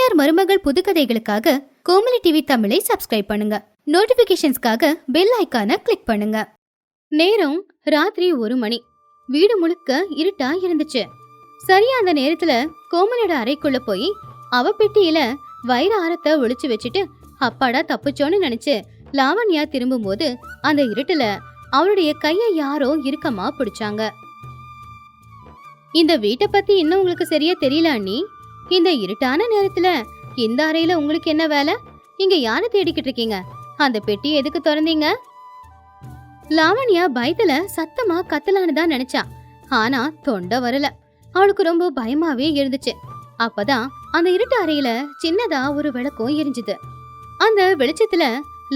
மாமியார் மருமகள் புதுக்கதைகளுக்காக கோமலி டிவி தமிழை சப்ஸ்கிரைப் பண்ணுங்க. நோட்டிபிகேஷன்ஸ்க்காக பெல் ஐக்கான கிளிக் பண்ணுங்க. நேரம் ராத்திரி 1 மணி. வீடு முழுக்க இருட்டா இருந்துச்சு. சரியா அந்த நேரத்துல கோமலியோட அறைக்குள்ள போய் அவ பெட்டியில வைர ஆரத்தை ஒளிச்சு வச்சுட்டு அப்பாடா தப்பிச்சோன்னு நினைச்சு லாவண்யா திரும்பும் போது அந்த இருட்டுல அவளுடைய கையை யாரோ இறுக்கமா பிடிச்சாங்க. இந்த வீட்டை பத்தி இன்னும் உங்களுக்கு சரியா தெரியல அண்ணி. இந்த இருட்டான நேரத்துல இந்த அறையில உங்களுக்கு என்ன வேலை? இங்க யாரை தேடிக்கிட்டு இருக்கீங்க? அந்த பெட்டி எதுக்கு திறந்தீங்க? லாவண்யா பயத்துல சத்தமா கத்தலான்னு தான் நினைச்சா. ஆனா தொண்டை வரல. அவளுக்கு ரொம்ப பயமாவே இருந்துச்சு. அப்பதான் அந்த இருட்டு அறையில சின்னதா ஒரு விளக்கும் எரிஞ்சுது. அந்த வெளிச்சத்துல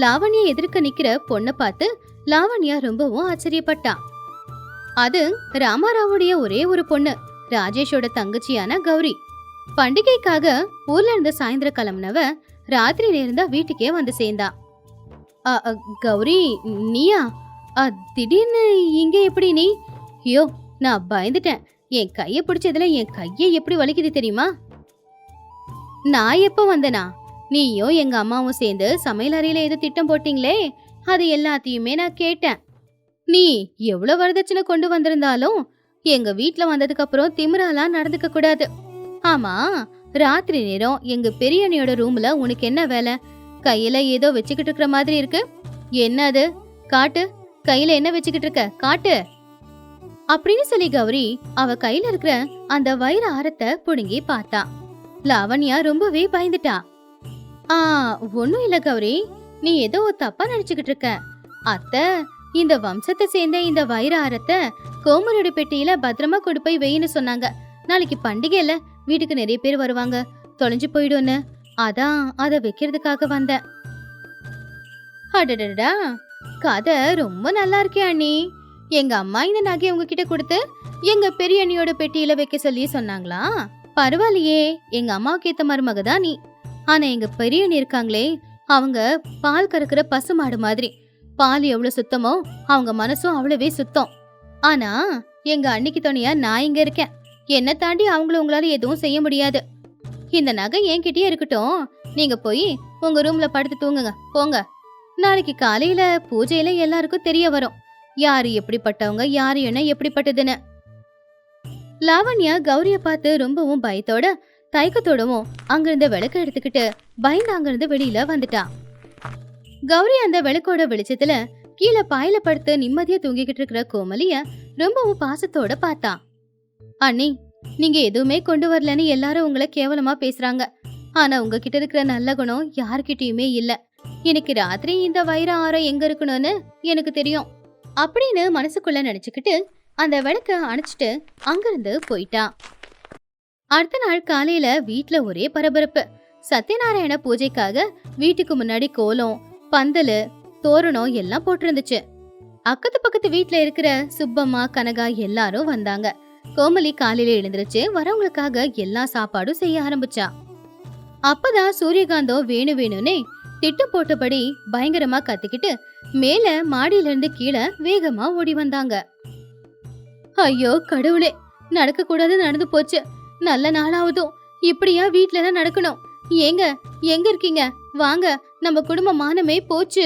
லாவண்யா எதிர்க்க நிக்கிற பொண்ணை பார்த்து லாவண்யா ரொம்பவும் ஆச்சரியப்பட்டா. அது ராமாராவுடைய ஒரே ஒரு பொண்ணு, ராஜேஷோட தங்கச்சியான கௌரி. பண்டிகைக்காக ஊர்ல இருந்து சாயந்தரம் கிளம்புனவ ராத்திரி நேர்ந்தா வீட்டுக்கே வந்து சேர்ந்தா. கௌரி நீயா? திடீர்னு இங்க எப்படி நீ? ஐயோ நான் பயந்துட்டேன். என் கைய பிடிச்சதுல என் கைய எப்படி வலிக்குது தெரியுமா? நான் எப்ப வந்தனா? நீயும் எங்க அம்மாவும் சேர்ந்து சமையல் அறையில ஏதோ திட்டம் போட்டீங்களே, அது எல்லாத்தையுமே நான் கேட்டேன். நீ எவ்வளவு வரதட்சணை கொண்டு வந்திருந்தாலும் எங்க வீட்டுல வந்ததுக்கு அப்புறம் திமிராலாம் நடந்துக்க கூடாது. ஆமா, ராத்திரி நேரம் எங்க பெரியண்ணியோட ரூம்ல உனக்கு என்ன வேலை? கையில ஏதோ வச்சுக்கிட்டு இருக்கிற மாதிரி இருக்கு. என்னது? காட்டு, கையில என்ன வச்சுக்கிட்டு இருக்க? காட்டு அப்படின்னு சொல்லி கௌரி அவ கையில இருக்கிற அந்த வைர ஆரத்தை புடுங்கி பார்த்தா. லாவண்யா ரொம்பவே பயந்துட்டா. ஒன்னும் இல்ல கௌரி, நீ ஏதோ தப்பா நினைச்சுக்கிட்டு இருக்க. அத்தை இந்த வம்சத்தை சேர்ந்த இந்த வைர ஆரத்தை கோமலோட பெட்டியில பத்திரமா கொண்டு போய் வெயின்னு சொன்னாங்க. நாளைக்கு பண்டிகைல வீட்டுக்கு நிறைய பேர் வருவாங்க, தொலைஞ்சு போயிடும்னு. அதான் அத வைக்கிறதுக்காக வந்தேன். அடடடா, கதை ரொம்ப நல்லா இருக்கே அண்ணி. எங்க அம்மா இந்த நகையை உங்ககிட்ட கொடுத்து எங்க பெரிய அண்ணியோட பெட்டியில வைக்க சொல்லி சொன்னாங்களா? பரவாயில்லையே, எங்க அம்மாவுக்கு ஏத்த மருமக தான் நீ. ஆனா எங்க பெரிய அண்ணி இருக்காங்களே, அவங்க பால் கறக்குற பசு மாடு மாதிரி. பால் எவ்வளவு சுத்தமோ அவங்க மனசும் அவ்வளவே சுத்தம். ஆனா எங்க அன்னிக்கு துணையா நான் இங்க இருக்கேன். என்ன தாண்டி அவங்கள உங்களால எதுவும் செய்ய முடியாது. இந்த நகை என்கிட்டயே இருக்கட்டும். நீங்க போய் உங்க ரூம்ல படுத்து தூங்குங்க, போங்க. நாளைக்கு காலையில பூஜையில எல்லாருக்கும் தெரிய வரும் யாரு எப்படிப்பட்டவங்க, யாரு என்ன எப்படிப்பட்டதுன்னு. லாவண்யா கௌரிய பார்த்து ரொம்பவும் பயத்தோட தயக்கத்தோடவும் அங்கிருந்த விளக்க எடுத்துக்கிட்டு பயந்து அங்கிருந்து வெளியில வந்துட்டா. கௌரி அந்த விளக்கோட வெளிச்சத்துல கீழே பாயில படுத்து நிம்மதியா தூங்கிக்கிட்டு இருக்கிற கோமலிய ரொம்பவும் பாசத்தோட பார்த்தா. அண்ணி, நீங்க எதுவுமே கொண்டு வரலன்னு எல்லாரும் உங்களை கேவலமா பேசுறாங்க. ஆனா உங்ககிட்ட இருக்கிற நல்ல குணம் யாருக்கிட்டயுமே இல்ல. எனக்கு ராத்திரி இந்த வைர ஆரம் எங்க இருக்கணும்னு எனக்கு தெரியும் அப்படின்னு மனசுக்குள்ள நினைச்சுக்கிட்டு அந்த விளக்க அணைச்சிட்டு அங்கிருந்து போயிட்டா. அடுத்த நாள் காலையில வீட்டுல ஒரே பரபரப்பு. சத்யநாராயண பூஜைக்காக வீட்டுக்கு முன்னாடி கோலம், பந்தலு, தோரணம் எல்லாம் போட்டிருந்துச்சு. அக்கத்து பக்கத்து வீட்டுல இருக்கிற சுப்பம்மா, கனகா எல்லாரும் வந்தாங்க. கோமலி காலையில எழுந்திருச்சு வரவங்களுக்காக எல்லா சாப்பாடும் செய்ய ஆரம்பிச்சா. அப்பதான் சூரியகாந்தம் வேணும்னே திட்டம் போட்டபடி பயங்கரமா கத்திக்கிட்டு மேல மாடியில இருந்து கீழே வேகமா ஓடி வந்தாங்க. ஐயோ கடவுளே, நடக்க கூடாது நடந்து போச்சு. நல்ல நாளாவதும் இப்படியா வீட்டுல எல்லாம் நடக்கணும்? ஏங்க எங்க இருக்கீங்க? வாங்க, நம்ம குடும்ப மானமே போச்சு.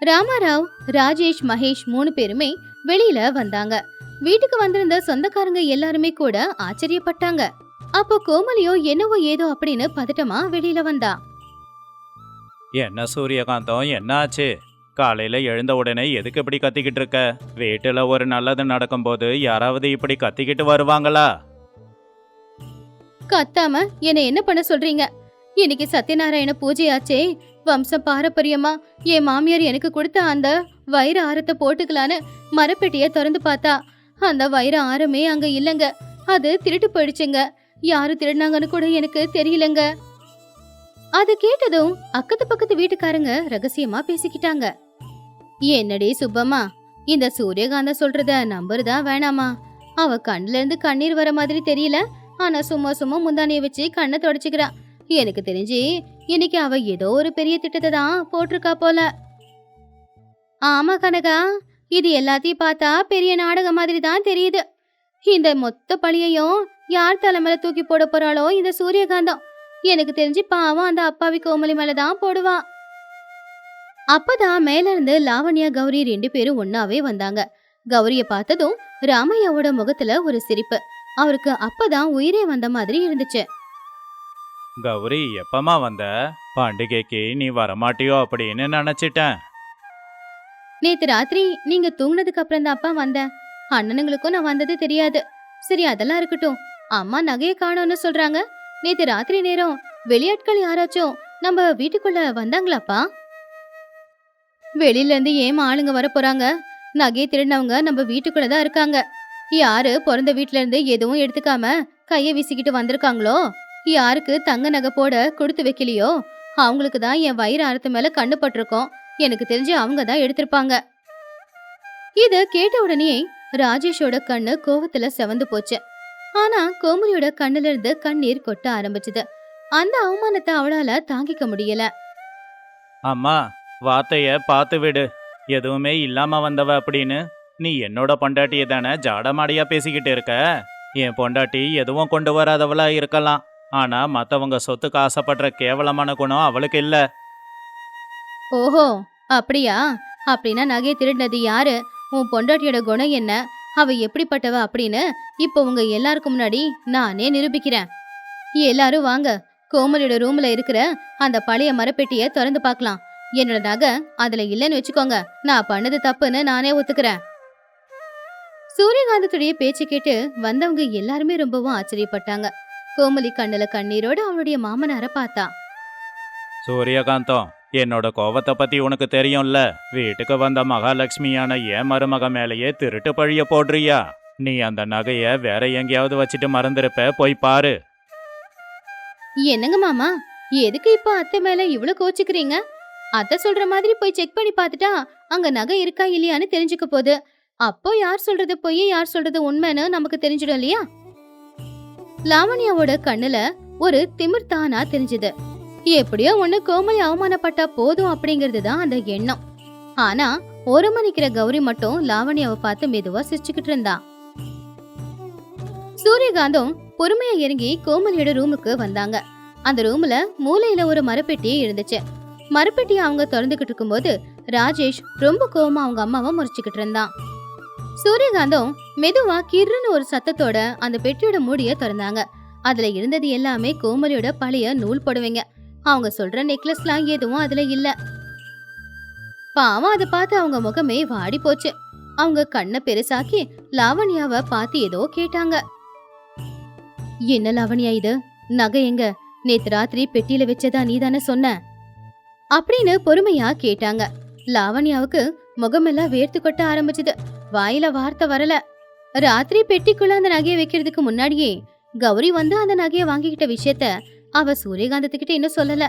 ராமாராவ், ராஜேஷ், மகேஷ் 3 பேருமே வெளியில வந்தாங்க. வீட்டுக்கு வந்திருந்த சொந்தக்காரங்க எல்லாருமே கூட ஆச்சரியப்பட்டாங்க. அப்போ கோமலியோ என்னவோ ஏதோ அப்படின்னு பதட்டமா வெளியில வந்தா. என்ன சூரியகாந்தம், என்ன ஆச்சு? காலையில எழுந்த உடனே எதுக்கு இப்படி கத்திக்கிட்டு இருக்க? வீட்டுல ஒரு நல்லது நடக்கும்போது யாராவது இப்படி கத்திக்கிட்டு வருவாங்களா? கத்தாம என்ன என்ன பண்ண சொல்றீங்க? இன்னைக்கு சத்யநாராயண பூஜையாச்சே. வம்ச பாரம்பரியமா என் மாமியார் எனக்கு கொடுத்த அந்த வைர ஆரத்தை போட்டுக்கலான்னு மரப்பெட்டிய திறந்து பார்த்தா அந்த வைர ஆரமே அங்க இல்லங்க. அது திருட்டு போயிடுச்சுங்க. யாரு திருடினாங்கன்னு கூட எனக்கு தெரியலங்க. அது கேட்டதும் அக்கத்து பக்கத்து வீட்டுக்காரங்க ரகசியமா பேசிக்கிட்டாங்க. என்னடி சுப்பம்மா, இந்த சூரியகாந்த சொல்றத நம்புறதா வேணாமா? அவ கண்ணுல இருந்து கண்ணீர் வர மாதிரி தெரியல. ஆனா சும்மா சும்மா முந்தானிய வச்சு கண்ணை தொடச்சுக்கிறா. எனக்கு தெரிஞ்சு இன்னைக்கு அவ ஏதோ ஒரு பெரிய திட்டத்தை தான் போட்டிருக்கா போல. ஆமா கனகா, இது எல்லாத்தையும் பார்த்தா பெரிய நாடகம் மாதிரி தான் தெரியுது. இந்த மொத்த பழியையும் யார் தலைமையில தூக்கி போட போறாளோ இந்த சூரியகாந்தம். எனக்கு தெரிஞ்சு பாவம் அந்த அப்பாவி கோமலி மேலதான் போடுவா. அப்பதான் மேல இருந்து லாவண்யா கௌரி 2 பேரும் ஒன்னாவே வந்தாங்க. கௌரிய பார்த்ததும் ராமையாவோட முகத்துல ஒரு சிரிப்பு. அவருக்கு அப்பதான் உயிரே வந்த மாதிரி இருந்துச்சு. கௌரி எப்பமா வந்த? பண்டிகைக்கு நீ வரமாட்டியோ அப்படின்னு நினைச்சிட்டேன். நேத்து ராத்திரி நீங்க தூங்குனதுக்கு அப்புறம் தான் அப்பா வந்தேன். அண்ணனுங்களுக்கும் நான் வந்தது தெரியாது. சரி அதெல்லாம் இருக்கட்டும். அம்மா நகைய காணோம்னு சொல்றாங்க. நேத்து ராத்திரி நேரம் வெளியாட்கள் யாராச்சும் நம்ம வீட்டுக்குள்ள வந்தாங்களாப்பா? வெளியில இருந்து ஏன் ஆளுங்க வர போறாங்க? நகையை திருடினவங்க நம்ம வீட்டுக்குள்ளதான் இருக்காங்க. யாரு பிறந்த வீட்டுல இருந்து எதுவும் எடுத்துக்காம கைய வீசிக்கிட்டு வந்திருக்காங்களோ, யாருக்கு தங்க நகை போட கொடுத்து வைக்கலையோ அவங்களுக்கு தான் என் வயிறு அறுத்து மேல கண்ணு பட்டிருக்கோம். எனக்கு தெரிஞ்சு அவங்க தான் எடுத்திருப்பாங்க. இத கேட்ட உடனே ராஜேஷோட கண்ணு கோவத்துல செவந்து போச்சு. ஆனா கோமலியோட கண்ணுல இருந்து கண்ணீர் கொட்ட ஆரம்பிச்சது. அந்த அவமானத்தை அவளால தாங்கிக்க முடியல. அம்மா, வார்த்தைய பார்த்து விடு. எதுவுமே இல்லாம வந்தவ அப்படின்னு நீ என்னோட பொண்டாட்டியை தானே ஜாடமாடியா பேசிக்கிட்டு இருக்க. என் பொண்டாட்டி எதுவும் கொண்டு வராதவளா இருக்கலாம், ஆனா மத்தவங்க சொத்துக்கு ஆசைப்படுற கேவலமான குணம் அவளுக்கு இல்ல. ஓஹோ அப்படியா? அப்படின்னா நகையை திருடினது யாரு, உன் பொண்டாட்டியோட குணம் என்ன, அவ எப்படிப்பட்டவ அப்படின்னு இப்போ உங்க எல்லாருக்கும் முன்னாடி நானே நிரூபிக்கிறேன். எல்லாரும் வாங்க, கோமலியோட ரூம்ல இருக்கிற அந்த பழைய மரப்பெட்டிய திறந்து பார்க்கலாம். என்னோட நகை அதுல இல்லைன்னு வச்சுக்கோங்க, நான் பண்ணது தப்புன்னு நானே ஒத்துக்கிறேன். சூரியகாந்தத்துடைய பேச்சு கேட்டு வந்தவங்க எல்லாருமே ரொம்பவும் ஆச்சரியப்பட்டாங்க. கோமலி கண்ணுல கண்ணீரோட அவனுடைய மாமனார பார்த்தா. சூரியகாந்தம், என்னோட கோவத்தை பத்தி உனக்கு தெரியும்ல. வீட்டுக்கு வந்த மகாலட்சுமியான என் மருமக மேலேயே திருட்டு பழிய போடுறியா? நீ அந்த நகைய வேற எங்கேயாவது வச்சுட்டு மறந்துருப்ப, போய் பாரு. என்னங்க மாமா, எதுக்கு இப்ப அத்தை மேல இவ்வளவு கோச்சுக்கிறீங்க? அத்தை சொல்ற மாதிரி போய் செக் பண்ணி பார்த்துட்டா அங்க நகை இருக்கா இல்லையான்னு தெரிஞ்சுக்க போகுது. அப்போ யார் சொல்றது பொய், யார் சொல்றது உண்மைன்னு நமக்கு தெரிஞ்சிடும் இல்லையா? லாவண்யாவோட கண்ணுல ஒரு திமிர் தானா தெரிஞ்சது. எப்படியோ ஒண்ணு கோமலி அவமானப்பட்டா போதும் அப்படிங்கிறது தான் அந்த எண்ணம். ஆனா ஒரு மணிக்கிற கௌரி மட்டும் லாவண்யாவை பார்த்து மெதுவா சிரிச்சுக்கிட்டு இருந்தா. சூரியகாந்தம் பொறுமையா இறங்கி கோமலியோட ரூமுக்கு வந்தாங்க. அந்த ரூம்ல மூலையில ஒரு மரப்பெட்டியே இருந்துச்சு. மரப்பெட்டியை அவங்க திறந்துகிட்டு இருக்கும்போது ராஜேஷ் ரொம்ப கோவமா அவங்க அம்மாவை முறைச்சுக்கிட்டு இருந்தான். சூரியகாந்தம் மெதுவா கிர்ன்னு ஒரு சத்தத்தோட அந்த பெட்டியோட மூடிய திறந்தாங்க. அதுல இருந்தது எல்லாமே கோமலியோட பழைய நூல் புடவைங்க. அவங்க சொல்ற நெக்லஸ்லாம் எதுவும் அதுல இல்ல. பாவம் அதை பார்த்து அவங்க முகமே வாடி போச்சு. அவங்க கண்ணை பெருசாக்கி லாவண்யாவை பார்த்து ஏதோ கேட்டாங்க. என்ன லாவண்யா இது? நகை எங்க? நேத்து ராத்திரி பெட்டியில வச்சதா நீ தானே சொன்ன அப்படின்னு பொறுமையா கேட்டாங்க. லாவண்யாவுக்கு முகமெல்லாம் வேர்த்து கொட்ட ஆரம்பிச்சது. வாயில வார்த்தை வரல. ராத்திரி பெட்டிக்குள்ள அந்த நகையை வைக்கிறதுக்கு முன்னாடியே கௌரி வந்து அந்த நகையை வாங்கிக்கிட்ட விஷயத்த அவ சூரியகாந்தத்துக்கிட்ட இன்னும் சொல்லல.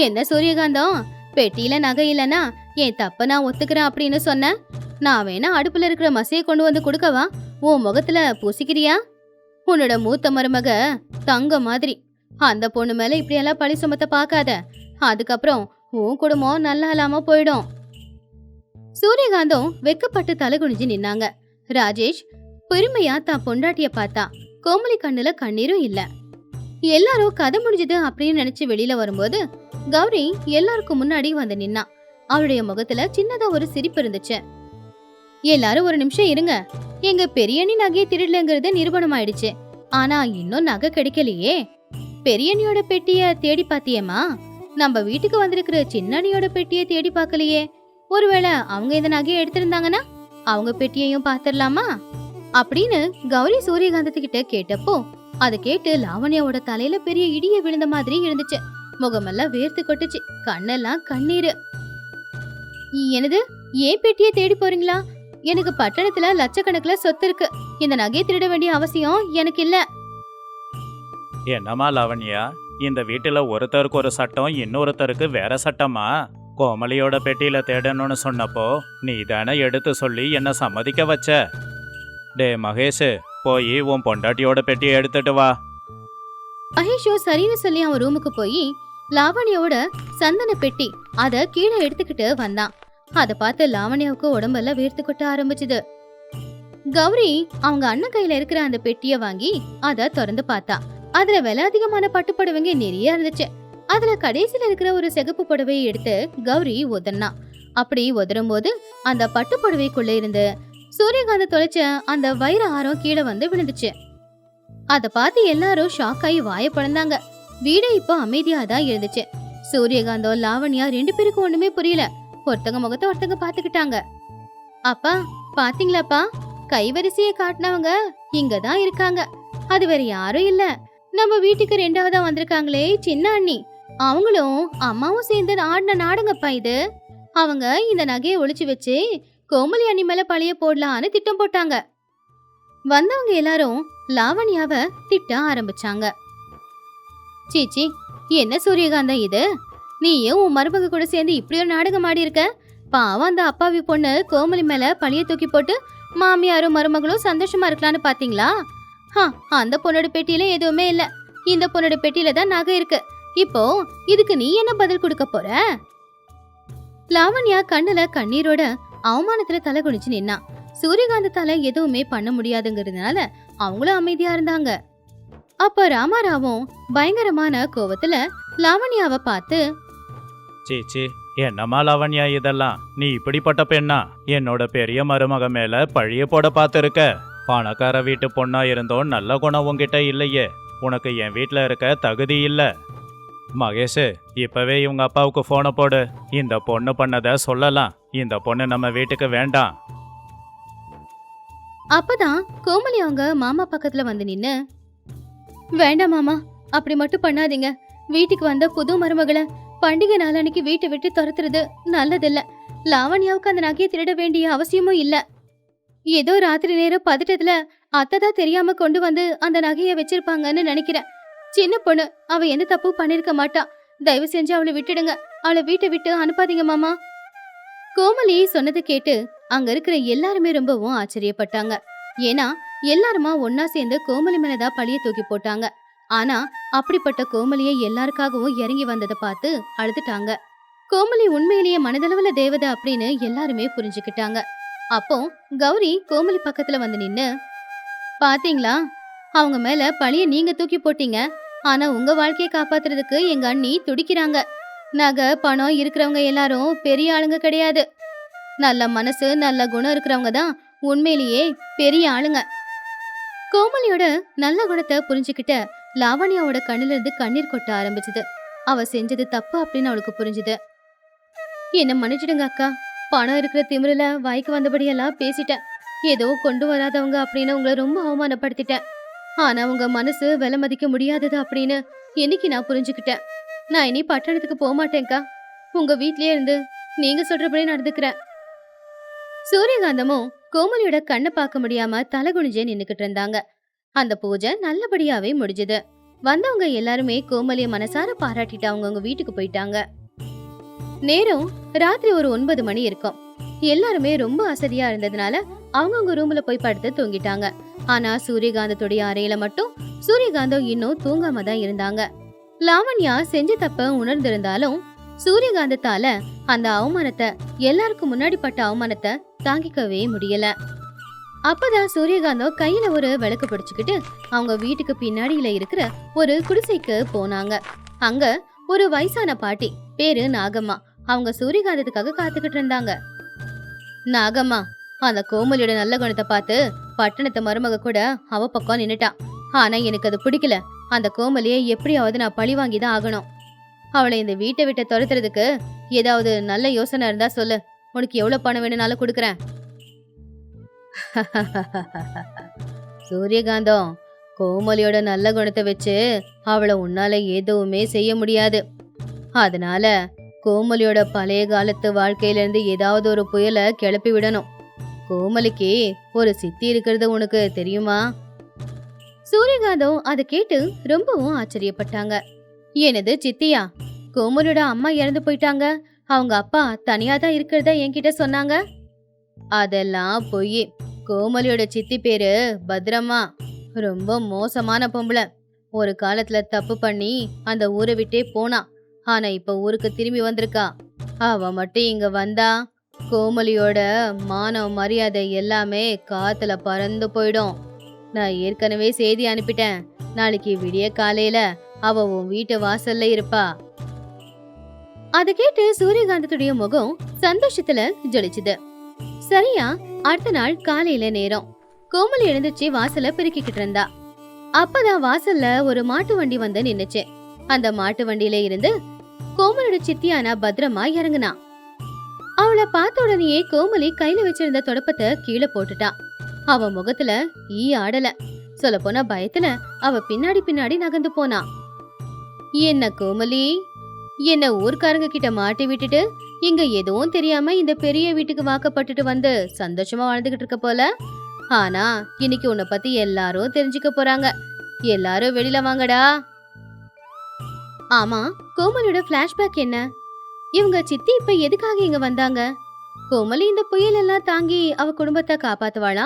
என்ன சூரியகாந்தம், பெட்டியில நகை இல்லனா என் தப்ப நான் ஒத்துக்கிறேன் அப்படின்னு சொன்ன. நான் வேணா அடுப்புல இருக்கிற மசையை கொண்டு வந்து கொடுக்கவா? உன் முகத்துல பூசிக்கிறியா? உன்னோட மூத்த மருமக தங்க மாதிரி. அந்த பொண்ணு மேல இப்படியெல்லாம் பழி சுமத்த பாக்காத. அதுக்கப்புறம் உன் குடும்பம் நல்லா இல்லாம போயிடும். சூரியகாந்தம் வெக்கப்பட்டு தலை குனிஞ்சு நின்னாங்க. ராஜேஷ் பெருமையா தான் பொண்டாட்டிய பார்த்தா. கோமலி கண்ணுல கண்ணீரும் இல்ல. எல்லாரும் கதை முடிஞ்சது அப்படின்னு நினைச்சு வெளியில வரும்போது கௌரி எல்லாருக்கும் முன்னாடி வந்து நின்னா. அவளுடைய முகத்துல சின்னதா ஒரு சிரிப்பு இருந்துச்சு. எல்லாரும் ஒரு நிமிஷம் இருங்க. எங்க பெரியண்ணி நகையை திருடலங்கிறது நிரூபணம் ஆயிடுச்சு. ஆனா இன்னும் நகை கிடைக்கலையே. பெரியண்ணியோட பெட்டிய தேடி பாத்தியேமா? நம்ம வீட்டுக்கு வந்திருக்கிற சின்னண்ணியோட பெட்டிய தேடி பார்க்கலையே. ஒருவேளை அவங்க இந்த நகையை எடுத்திருந்தாங்கன்னா அவங்க பெட்டியையும் பாத்திரலாமா அப்படின்னு கௌரி சூரியகாந்தத்துக்கிட்ட கேட்டப்போ அதை கேட்டு லாவண்யாவோட தலையில பெரிய இடிய விழுந்த மாதிரி இருந்துச்சு. முகமெல்லாம் வேர்த்து கொட்டுச்சு, கண்ணெல்லாம் கண்ணீரு. என்னது, ஏன் பெட்டியை தேடி போறீங்களா? எனக்கு பட்டணத்துல லட்சக்கணக்குல சொத்து இருக்கு. இந்த நகையை திருட வேண்டிய அவசியம் எனக்கு இல்ல. என்னம்மா லாவண்யா, இந்த வீட்டுல ஒருத்தருக்கு ஒரு சட்டம், இன்னொருத்தருக்கு வேற சட்டமா? கோமலியோட பெட்டியில தேடணும்னு சொன்னப்போ நீ தானே எடுத்து சொல்லி என்ன சம்மதிக்க வச்ச. டே மகேஷ், போய் உன் பொண்டாட்டியோட பெட்டியை எடுத்துட்டு வா. மகேஷோ சரின்னு சொல்லி அவன் ரூமுக்கு போய் லாவண்யாவோட சந்தன பெட்டி அத கீழே எடுத்துக்கிட்டு வந்தான். அத பார்த்து லாவண்யாவுக்கு உடம்பெல்லாம் வேர்த்து கொட்ட ஆரம்பிச்சுது. கௌரி அவங்க அண்ணன் கையில இருக்கிற அந்த பெட்டிய வாங்கி அத திறந்து பார்த்தா. அதுல விலை அதிகமான பட்டு புடவைங்க நிறைய இருந்துச்சு. அதுல கடைசியில இருக்கிற ஒரு சிகப்பு புடவையை எடுத்து கௌரி உதறினா. அப்படி உதரும் போது அந்த பட்டு புடவைக்குள்ள இருந்து சூரியகாந்த் தொலைச்ச அந்த வைர ஆரம் கீழே வந்து விழுந்துச்சு. அத பார்த்து எல்லாரும் ஷாக் ஆகி வாய பிளந்தாங்க. வீடே இப்போ அமைதியா தான் இருந்துச்சு. சூரியகாந்தம் லாவண்யா 2 பேருக்கும் ஒண்ணுமே புரியல. ஒருத்தங்க முகத்தை ஒருத்தங்க பாத்துக்கிட்டாங்க. அப்பா பாத்தீங்களாப்பா, கைவரிசையை காட்டினவங்க இங்கதான் இருக்காங்க. அது வேற யாரும் இல்ல, நம்ம வீட்டுக்கு 2வதா வந்திருக்காங்களே சின்ன அண்ணி. அவங்களும் அம்மாவும் சேர்ந்து ஆடின நாடகப்பா இது. அவங்க இந்த நகையை ஒளிச்சு வச்சு கோமலி அண்ணி மேல பழைய போடலான்னு திட்டம் போட்டாங்க. வந்தவங்க எல்லாரும் லாவண்யாவ திட்ட ஆரம்பிச்சாங்க. சீச்சி, என்ன சூரியகாந்தம் இது? நீயும் உன் மருமக கூட சேர்ந்து இப்படி ஒரு நாடகம் ஆடி இருக்க. பாவம் அந்த அப்பாவி பொண்ணு கோமலி மேல பழிய தூக்கி போட்டு மாமியாரும் மருமகளும் சந்தோஷமா இருக்கலான்னு பாத்தீங்களா? அந்த பொண்ணோட பெட்டியில எதுவுமே இல்ல. இந்த பொண்ணோட பெட்டியில தான் நகை இருக்கு. இப்போ இதுக்கு நீ என்ன பதில் கொடுக்க போற? லாவண்யா கண்ணுல கண்ணீரோட அவமானத்துல தலை குனிச்சு நின்னா. சூரியகாந்தத்தால எதுவுமே பண்ண முடியாதுங்கிறதுனால அவங்களும் அமைதியா இருந்தாங்க. அப்ப ராமாராவும் பயங்கரமான கோவத்துல லாவண்யாவை பார்த்து, சீச்சி, என்னம்மா லாவண்யா இதெல்லாம்? நீ இப்படிப்பட்ட பெண்ணா? என்னோட பெரிய மருமக மேல பழிய போட பார்த்துருக்க. பணக்கார வீட்டு பொண்ணா இருந்தோம் நல்ல குணம் உன்கிட்ட இல்லையே. உனக்கு என் வீட்டுல இருக்க தகுதி இல்ல. மகேஷ், இப்பவே இவங்க அப்பாவுக்கு போனை போடு. இந்த பொண்ணு பண்ணத சொல்லலாம். இந்த பொண்ணு நம்ம வீட்டுக்கு வேண்டாம். அப்பதான் கோமலி அவங்க மாமா பக்கத்துல வந்து நின்னு, வேண்டாம் மாமா, அப்படி மட்டும் பண்ணாதீங்க. வீட்டுக்கு வந்த புது மருமகளை பண்டிகை நாளன்னைக்கு வீட்டை விட்டு துரத்துறது நல்லதில்ல. லாவண்யாவுக்கு அந்த நகையை திருட வேண்டிய அவசியமும் இல்ல. ஏதோ ராத்திரி நேரம் பதட்டத்துல அத்தைதான் தெரியாம கொண்டு வந்து அந்த நகையை வச்சிருப்பாங்கன்னு நினைக்கிறேன். சின்ன பொண்ணு, அவ எந்த தப்பு பண்ணிருக்க மாட்டா. தயவு செஞ்சு அவளை விட்டுடுங்க. அவளை வீட்டை விட்டு அனுப்பாதீங்க மாமா. கோமலி சொன்னது கேட்டு அங்க இருக்கிற எல்லாருமே ரொம்பவும் ஆச்சரியப்பட்டாங்க. ஏன்னா எல்லாருமா ஒன்னா சேர்ந்து கோமலி மேலதான் பழிய தூக்கி போட்டாங்க. ஆனா அப்படிப்பட்ட கோமலியை எல்லாருக்காகவும் இறங்கி வந்ததை பார்த்து அழுதுட்டாங்க. கோமலி உண்மையிலேயே மனதளவுல தேவதை அப்படின்னு எல்லாருமே புரிஞ்சுக்கிட்டாங்க. அப்போ கௌரி கோமலி பக்கத்துல வந்து நின்னு, பாத்தீங்களா, அவங்க மேல பழிய நீங்க தூக்கி போட்டீங்க. ஆனா உங்க வாழ்க்கையை காப்பாத்துறதுக்கு எங்க அண்ணி துடிக்கிறாங்க. நகை பணம் இருக்கிறவங்க எல்லாரும் பெரிய ஆளுங்க கிடையாது. நல்ல மனசு நல்ல குணம் இருக்கிறவங்க தான் உண்மையிலேயே பெரிய ஆளுங்க. கோமலியோட நல்ல குணத்தை புரிஞ்சுக்கிட்ட லாவண்யாவோட கண்ணுல இருந்து கண்ணீர் கொட்ட ஆரம்பிச்சது. அவ செஞ்சது தப்பு அப்படின்னு அவளுக்கு புரிஞ்சுது. என்ன மன்னிச்சிடுங்க அக்கா, பணம் இருக்கிற திமிரில வாய்க்கு வந்தபடியெல்லாம் பேசிட்டேன். ஏதோ கொண்டு வராதவங்க அப்படின்னு உங்களை ரொம்ப அவமானப்படுத்திட்டேன். ஆனா உங்க மனசு விலை மதிக்க முடியாதது அப்படின்னு என்னைக்கு நான் புரிஞ்சுக்கிட்டேன். நான் இனி பட்டணத்துக்கு போக மாட்டேன்க்கா. உங்க வீட்லயே இருந்து நீங்க சொல்றபடி நடந்துக்கிறேன். சூரியகாந்தமும் கோமலியோட கண்ணை பார்க்க முடியாம தலை குனிஞ்சே நின்னுக்கிட்டு இருந்தாங்க. அந்த பூஜை நல்லபடியாவே முடிஞ்சது. வந்தவங்க எல்லாருமே கோமலிய மனசார பாராட்டிட்டு அவங்கவுங்க வீட்டுக்கு போயிட்டாங்க. நேரம் ராத்திரி ஒரு 9 மணி இருக்கும். எல்லாருமே ரொம்ப அசதியா இருந்ததுனால அவங்கவுங்க ரூம்ல போய் படுத்து தூங்கிட்டாங்க. ஆனா சூரியகாந்தத்துடைய அறையில மட்டும் சூரியகாந்தம் இன்னும் தூங்காம தான் இருந்தாங்க. லாவண்யா செஞ்ச தப்ப உணர்ந்திருந்தாலும் சூரியகாந்தத்தால அந்த அவமானத்தை, எல்லாருக்கும் முன்னாடி பட்ட அவமானத்தை தாங்கிக்கவே முடியல. அப்பதான் சூரியகாந்தம் கையில ஒரு விளக்கு பிடிச்சுக்கிட்டு அவங்க வீட்டுக்கு பின்னாடியில இருக்கிற ஒரு குடிசைக்கு போனாங்க. அங்க ஒரு வயசான பாட்டி, பேரு நாகம்மா, அவங்க சூரியகாந்தத்துக்காக காத்துக்கிட்டு இருந்தாங்க. நாகம்மா, அந்த கோமலியோட நல்ல குணத்தை பார்த்து பட்டணத்து மருமக கூட அவ பக்கம் நின்னுட்டா. ஆனா எனக்கு அது பிடிக்கல. அந்த கோமலியை எப்படியாவது நான் பழி வாங்கிதான் ஆகணும். அவளை இந்த வீட்டை விட்டு துரத்துறதுக்கு ஏதாவது நல்ல யோசனை இருந்தா சொல்லு. உனக்கு எவ்வளவு பணம் வேணும்னாலும் கொடுக்குறேன். சூரியகாந்தம், கோமலியோட நல்ல குணத்தை வச்சு அவளை உன்னால எதுவுமே செய்ய முடியாது. அதனால கோமலியோட பழைய காலத்து வாழ்க்கையில இருந்து ஏதாவது ஒரு புயலை கிளப்பி விடணும். கோமலிக்கு ஒரு சித்தி இருக்கிறது உனக்கு தெரியுமா? சூரியகாந்தம் அதை கேட்டு ரொம்பவும் ஆச்சரியப்பட்டாங்க. எனது சித்தியா? கோமலியோட அம்மா இறந்து போயிட்டாங்க. அவங்க அப்பா தனியா தான் இருக்கிறதா என்கிட்ட சொன்னாங்க. அதெல்லாம் பொய். கோமலியோட சித்தி பேரு பத்ரம்மா. ரொம்ப மோசமான பொம்பளை. ஒரு காலத்துல தப்பு பண்ணி அந்த ஊரை விட்டே போனா. ஆனா இப்ப ஊருக்கு திரும்பி வந்திருக்கா. அவ மட்டும் இங்க வந்தா கோமலியோட மானம் மரியாதை எல்லாமே காத்துல பறந்து போயிடும். நான் ஏற்கனவே செய்தி அனுப்பிட்டேன். நாளைக்கு விடிய காலையில அவ உன் வீட்டு வாசல்ல இருப்பா. அத கேட்டு சூரியகாந்தத்துடைய முகம் சந்தோஷத்துல ஜொலிச்சுது. சரியா அடுத்த நாள் காலையில நேரம் கோமலி எழுந்துச்சு வாசல பெருக்கிக்கிட்டு இருந்தா. அப்பதான் வாசல்ல ஒரு மாட்டு வண்டி வந்து நின்னுச்சு. அந்த மாட்டு வண்டியில இருந்து கோமலியோட சித்தியானா பத்திரமா இறங்குனா. அவளை பார்த்த உடனேயே கோமலி கையில வச்சிருந்த தொடப்பத்தை கீழே போட்டுட்டா. அவ முகத்துல ஈ ஆடல. சொல்ல போனா பயத்துல அவ பின்னாடி பின்னாடி நகர்ந்து போனா. என்ன கோமலி, என்ன ஊர்க்காரங்க கிட்ட மாட்டி விட்டுட்டு இங்க எதுவும் தெரியாம இந்த பெரிய வீட்டுக்கு வாக்கப்பட்டுட்டு வந்து சந்தோஷமா வாழ்ந்துகிட்டு இருக்க போல. ஆனா இன்னைக்கு உன்னை பத்தி எல்லாரும் தெரிஞ்சுக்க போறாங்க. எல்லாரும் வெளியில வாங்கடா. ஆமா, கோமலியோட பிளாஷ்பேக் என்ன? இவங்க சித்தி இப்ப எதுக்காக இங்க வந்தாங்க? கோமலி இந்த புயல் எல்லாம் தாங்கி அவ குடும்பத்தை காப்பாத்துவாளா?